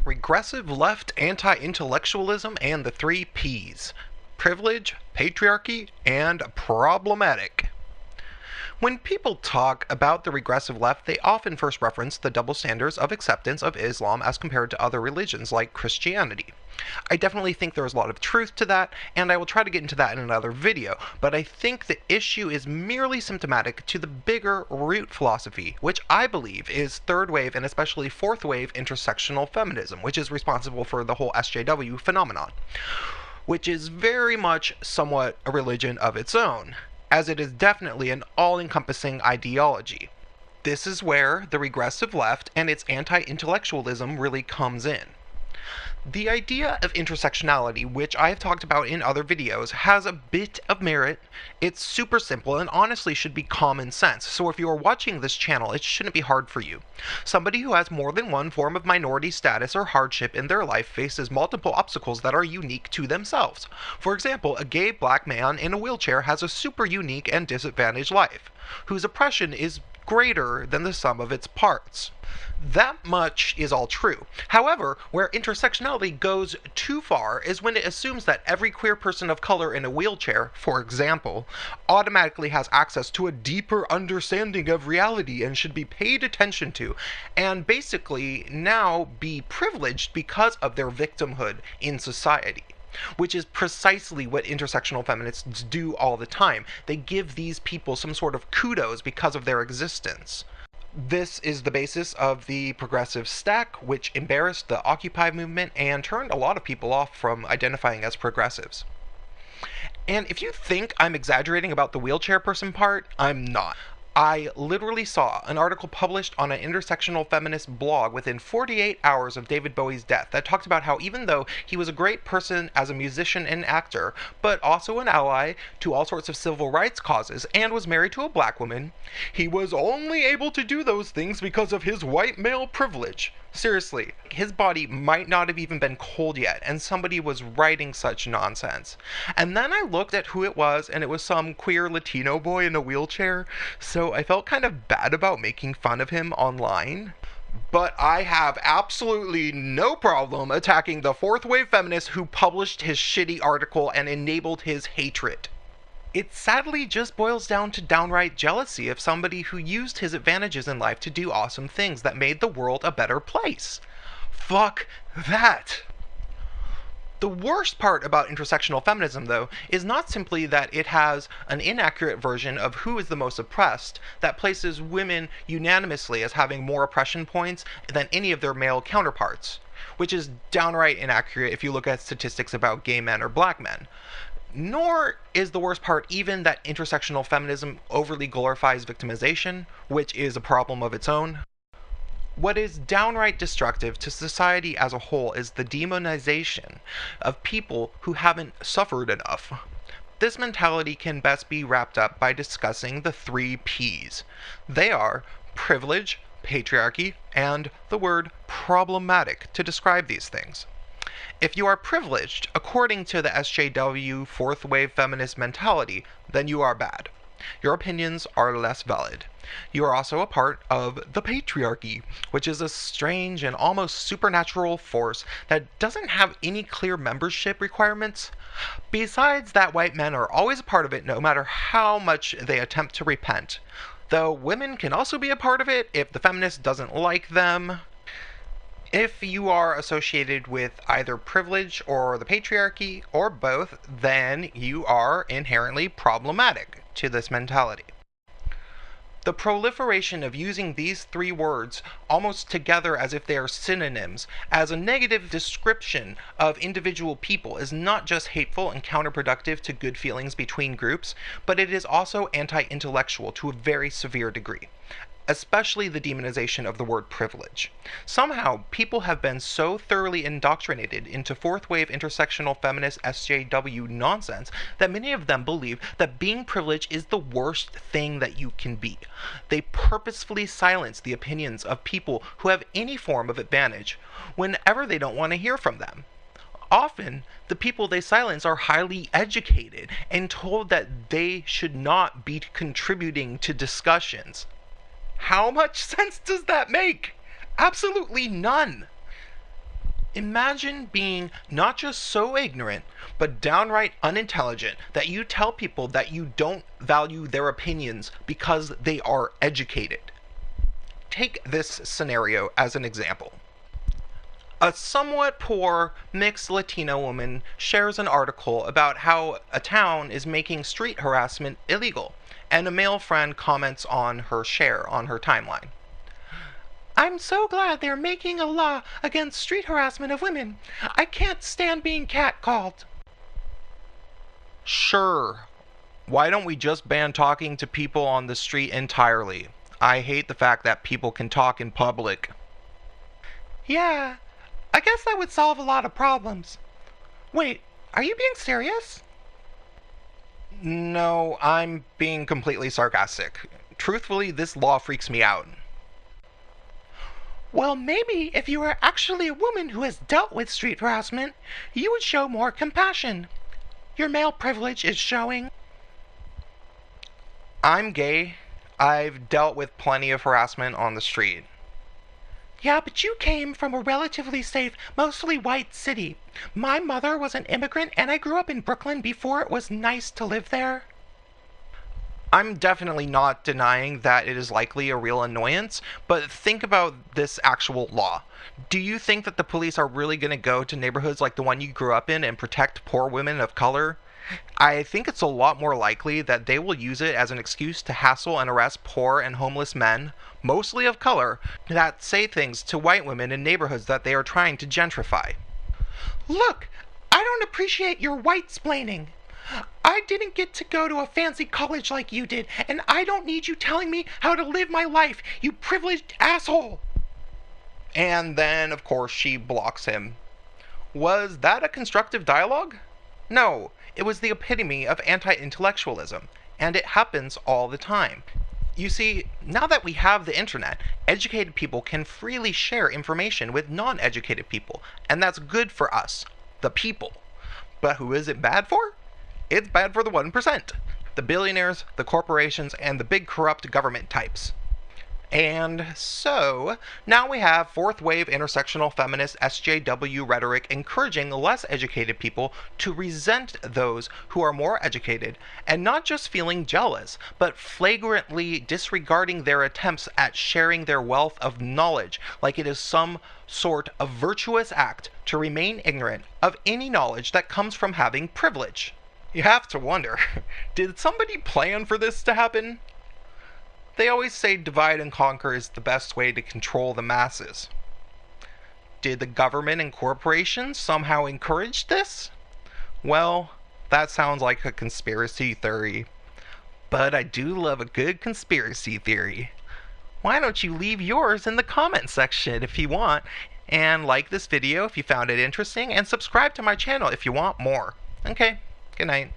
Regressive Left, anti-intellectualism, and the three Ps: privilege, patriarchy, and problematic. When people talk about the regressive left, they often first reference the double standards of acceptance of Islam as compared to other religions like Christianity. I definitely think there is a lot of truth to that, and I will try to get into that in another video, but I think the issue is merely symptomatic to the bigger root philosophy, which I believe is third wave and especially fourth wave intersectional feminism, which is responsible for the whole SJW phenomenon, which is very much somewhat a religion of its own, as it is definitely an all-encompassing ideology. This is where the regressive left and its anti-intellectualism really comes in. The idea of intersectionality, which I have talked about in other videos, has a bit of merit. It's super simple and honestly should be common sense, so if you are watching this channel, it shouldn't be hard for you. Somebody who has more than one form of minority status or hardship in their life faces multiple obstacles that are unique to themselves. For example, a gay black man in a wheelchair has a super unique and disadvantaged life, whose oppression is greater than the sum of its parts. That much is all true. However, where intersectionality goes too far is when it assumes that every queer person of color in a wheelchair, for example, automatically has access to a deeper understanding of reality and should be paid attention to, and basically now be privileged because of their victimhood in society. Which is precisely what intersectional feminists do all the time. They give these people some sort of kudos because of their existence. This is the basis of the progressive stack, which embarrassed the Occupy movement and turned a lot of people off from identifying as progressives. And if you think I'm exaggerating about the wheelchair person part, I'm not. I literally saw an article published on an intersectional feminist blog within 48 hours of David Bowie's death that talked about how even though he was a great person as a musician and actor, but also an ally to all sorts of civil rights causes and was married to a black woman, he was only able to do those things because of his white male privilege. Seriously, his body might not have even been cold yet, and somebody was writing such nonsense. And then I looked at who it was, and it was some queer Latino boy in a wheelchair, so I felt kind of bad about making fun of him online. But I have absolutely no problem attacking the fourth wave feminist who published his shitty article and enabled his hatred. It sadly just boils down to downright jealousy of somebody who used his advantages in life to do awesome things that made the world a better place. Fuck that! The worst part about intersectional feminism, though, is not simply that it has an inaccurate version of who is the most oppressed that places women unanimously as having more oppression points than any of their male counterparts, which is downright inaccurate if you look at statistics about gay men or black men. Nor is the worst part even that intersectional feminism overly glorifies victimization, which is a problem of its own. What is downright destructive to society as a whole is the demonization of people who haven't suffered enough. This mentality can best be wrapped up by discussing the three Ps. They are privilege, patriarchy, and the word problematic to describe these things. If you are privileged, according to the SJW fourth wave feminist mentality, then you are bad. Your opinions are less valid. You are also a part of the patriarchy, which is a strange and almost supernatural force that doesn't have any clear membership requirements. Besides that, white men are always a part of it no matter how much they attempt to repent. Though women can also be a part of it if the feminist doesn't like them. If you are associated with either privilege or the patriarchy, or both, then you are inherently problematic to this mentality. The proliferation of using these three words almost together as if they are synonyms as a negative description of individual people is not just hateful and counterproductive to good feelings between groups, but it is also anti-intellectual to a very severe degree. Especially the demonization of the word privilege. Somehow, people have been so thoroughly indoctrinated into fourth wave intersectional feminist SJW nonsense that many of them believe that being privileged is the worst thing that you can be. They purposefully silence the opinions of people who have any form of advantage whenever they don't want to hear from them. Often, the people they silence are highly educated and told that they should not be contributing to discussions. How much sense does that make? Absolutely none. Imagine being not just so ignorant, but downright unintelligent that you tell people that you don't value their opinions because they are educated. Take this scenario as an example. A somewhat poor mixed Latino woman shares an article about how a town is making street harassment illegal, and a male friend comments on her share on her timeline. I'm so glad they're making a law against street harassment of women. I can't stand being catcalled. Sure. Why don't we just ban talking to people on the street entirely? I hate the fact that people can talk in public. Yeah, I guess that would solve a lot of problems. Wait, are you being serious? No, I'm being completely sarcastic. Truthfully, this law freaks me out. Well, maybe if you were actually a woman who has dealt with street harassment, you would show more compassion. Your male privilege is showing. I'm gay. I've dealt with plenty of harassment on the street. Yeah, but you came from a relatively safe, mostly white city. My mother was an immigrant and I grew up in Brooklyn before it was nice to live there. I'm definitely not denying that it is likely a real annoyance, but think about this actual law. Do you think that the police are really going to go to neighborhoods like the one you grew up in and protect poor women of color? I think it's a lot more likely that they will use it as an excuse to hassle and arrest poor and homeless men, mostly of color, that say things to white women in neighborhoods that they are trying to gentrify. Look, I don't appreciate your white-splaining. I didn't get to go to a fancy college like you did, and I don't need you telling me how to live my life, you privileged asshole! And then, of course, she blocks him. Was that a constructive dialogue? No, it was the epitome of anti-intellectualism, and it happens all the time. You see, now that we have the internet, educated people can freely share information with non-educated people, and that's good for us, the people. But who is it bad for? It's bad for the 1%. The billionaires, the corporations, and the big corrupt government types. And so, now we have fourth wave intersectional feminist SJW rhetoric encouraging less educated people to resent those who are more educated, and not just feeling jealous, but flagrantly disregarding their attempts at sharing their wealth of knowledge like it is some sort of virtuous act to remain ignorant of any knowledge that comes from having privilege. You have to wonder, did somebody plan for this to happen? They always say divide and conquer is the best way to control the masses. Did the government and corporations somehow encourage this? Well, that sounds like a conspiracy theory. But I do love a good conspiracy theory. Why don't you leave yours in the comment section if you want, and like this video if you found it interesting, and subscribe to my channel if you want more. Okay. Good night.